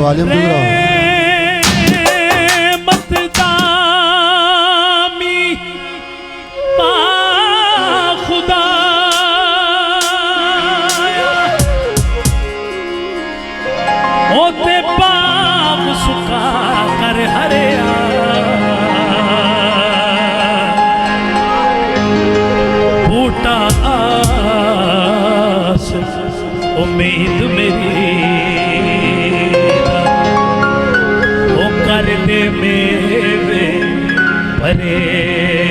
वाले होते बाप सुखा कर हरिया बूटा आस उम्मीद मेरी वो कर दे मेरे भरे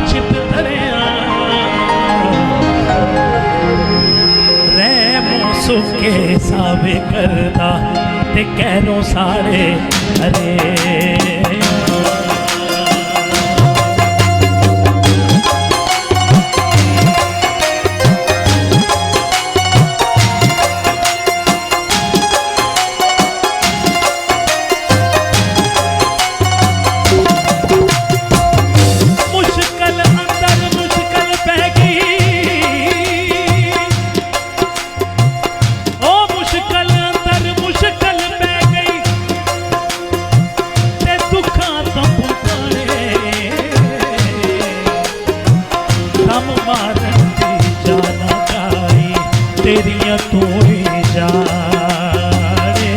चित धरिया रैमो सुखे सावे करदा ते कहरों सारे हरे तेरिया तू ही जाने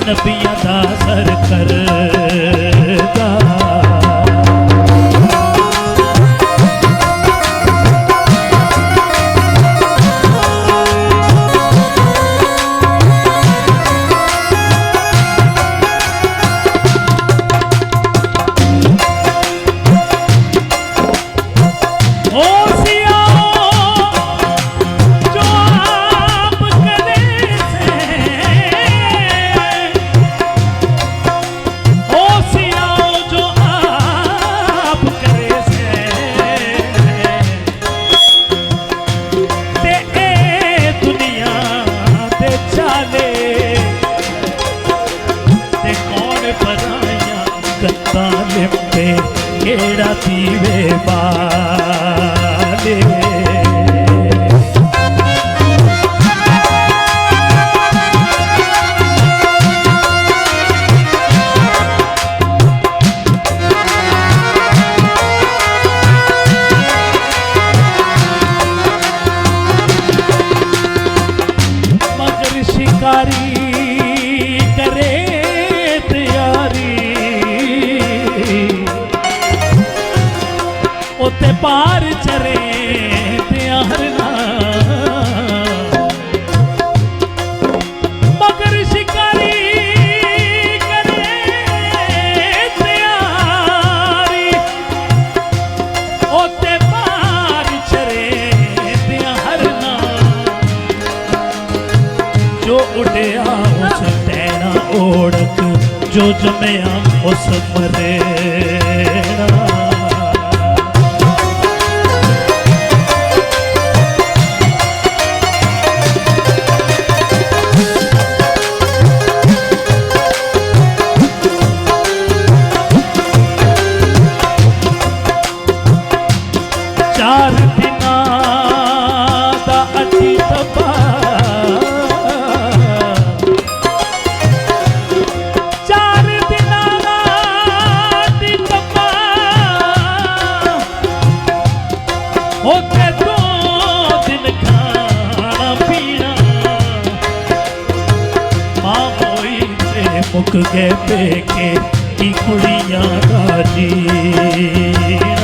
नबिया दा सर करदा केड़ा दीवे बाले मगर शिकारी करे ते पार चरे त्यारना मगर शिकारी करे तैयारी ओ ते पार चरे त्यारना जो उड़िया उस टैना ओढ़क जो जमया उस मरेना चार दिना मुक गए पेके की कुड़ियां दा जीना।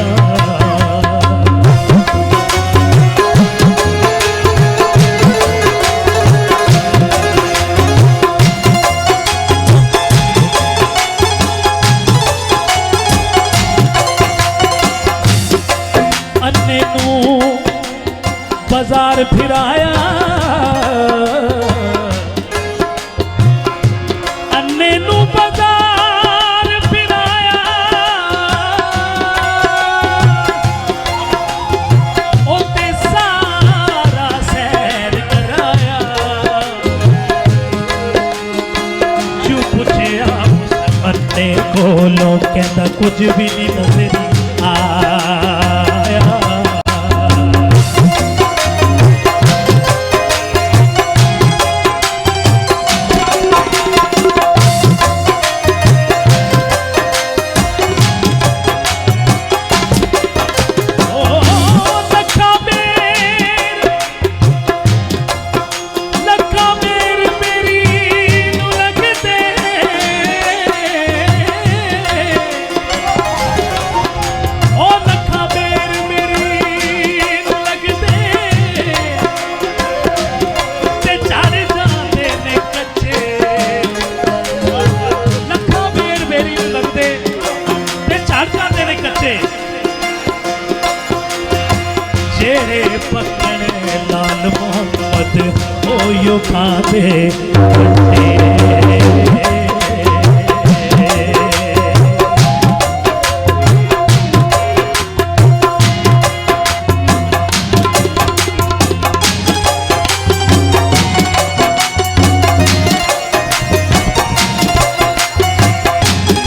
अन्ने नू बाजार फिराया, अन्ने नू बाजार फिराया, ओते सारा सैर कराया। क्यों पूछया अन्ने कोलों, कहता कुछ भी नहीं नजरी आया। जेरे पकड़े लाल मोहम्मद ओ यो खाते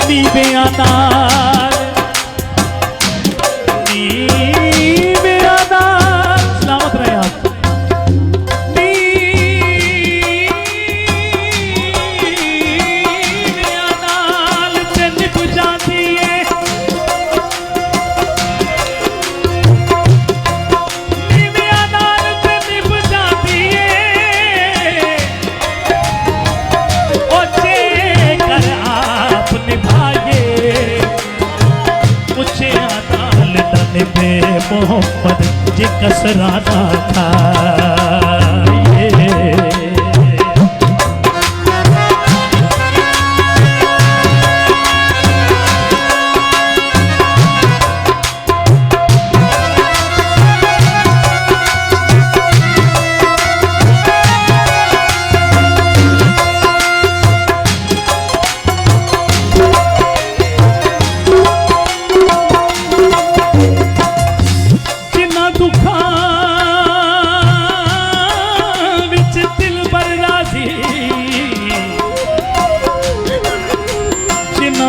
नीबिया नाल मोहम्मद जी कसराना था।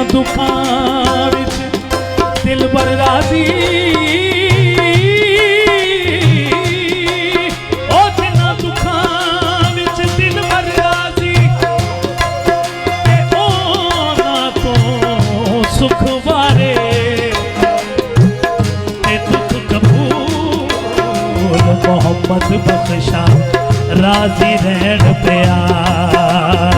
दुखां विच दिल बर राजी, ओ जिन्हां दुखां विच दिल बर राजी, ते उन्हां तों सुख वारे ते दुख कबूल मोहम्मद बख्शा राजी रहन प्यारे।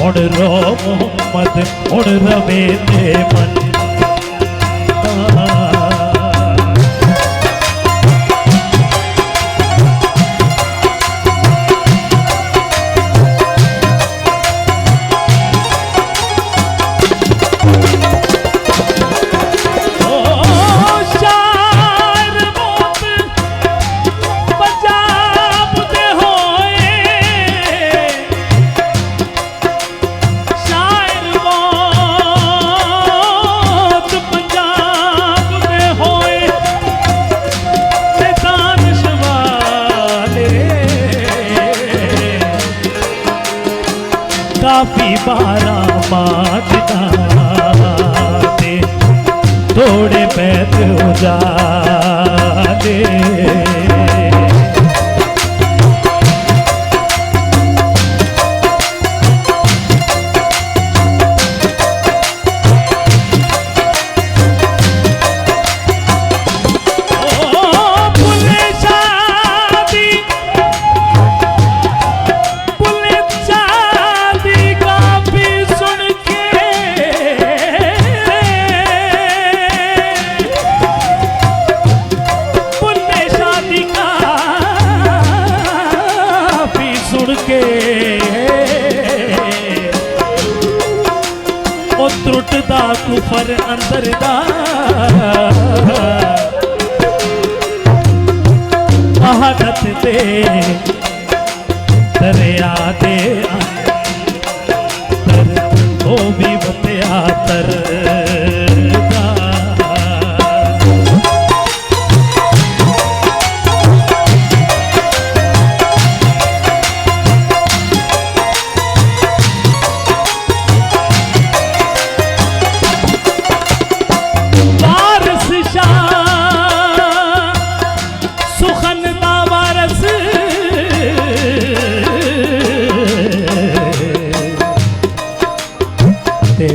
उड़ रो मोहम्मद उड़ रवे ते मन। काफी बारा मांझदा दे थोड़े पैद उजाले त्रुटदा कुफर अंदर दा आदत दे दरिया दे अंदर ओ भी बतिया तर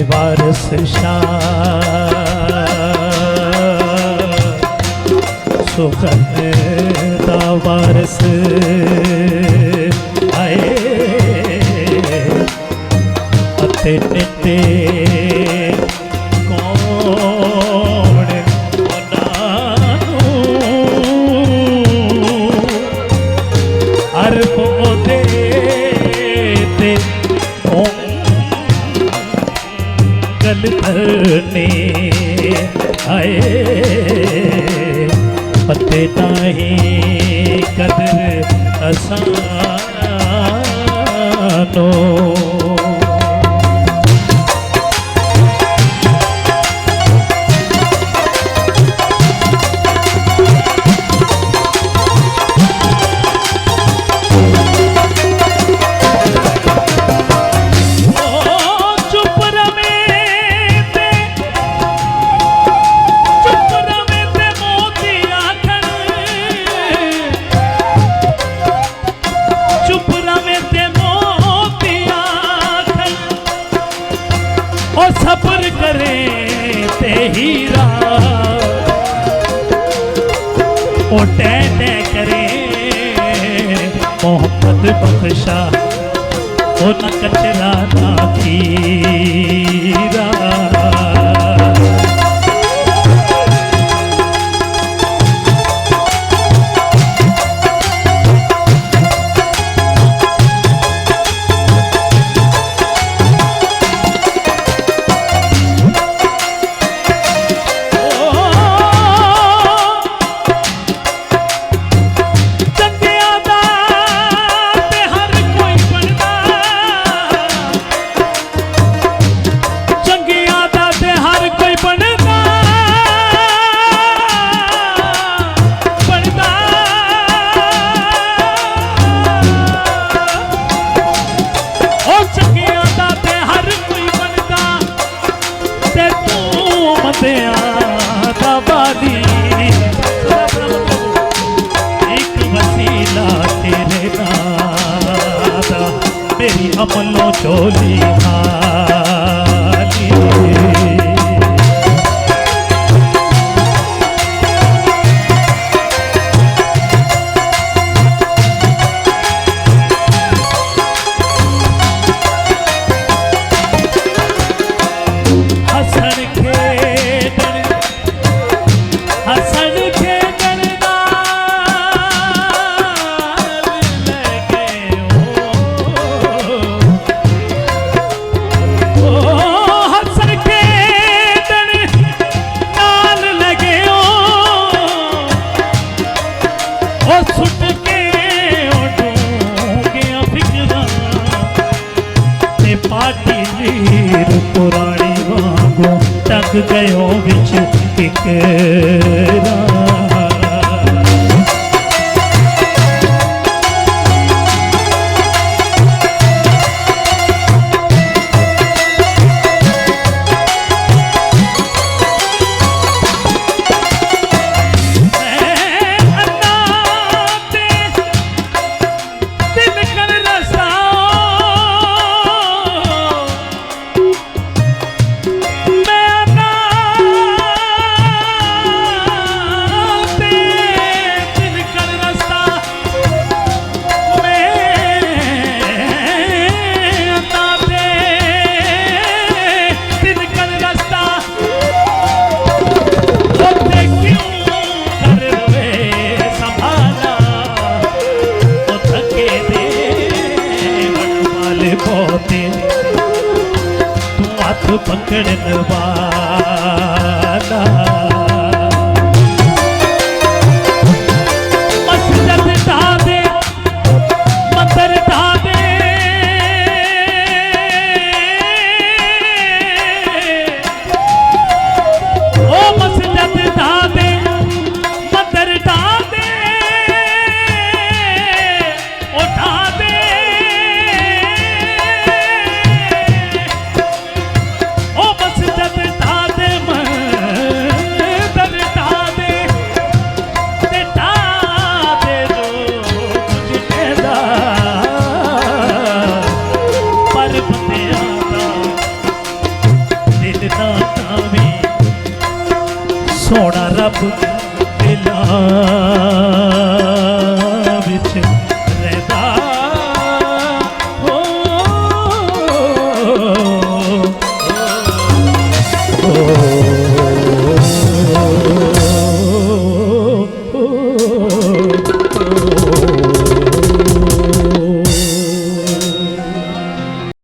वारस सुखन दा वारस आए अते निते कौन अरब दे ते गल करने आए पते नहीं कदर असानो सब्र करे ते हीरा ओ टै करे मोहम्मद बख्शा ओ न कचरा ना खीरा मेरी अमलों चोली खाली पुरानी वांगू टक गयो विच टिकरा पकड़न वाला मस्जिद ढा दे मंदिर ढा दे ओ मस्जिद ढा दे मंदिर ढा दे ओ ढा दे ओ मस्जिद ढा दे मंदिर ढा दे ते ढा दे जो कुछ कहदा पर बंदियां दा दिल ना तावी सोना रब दिला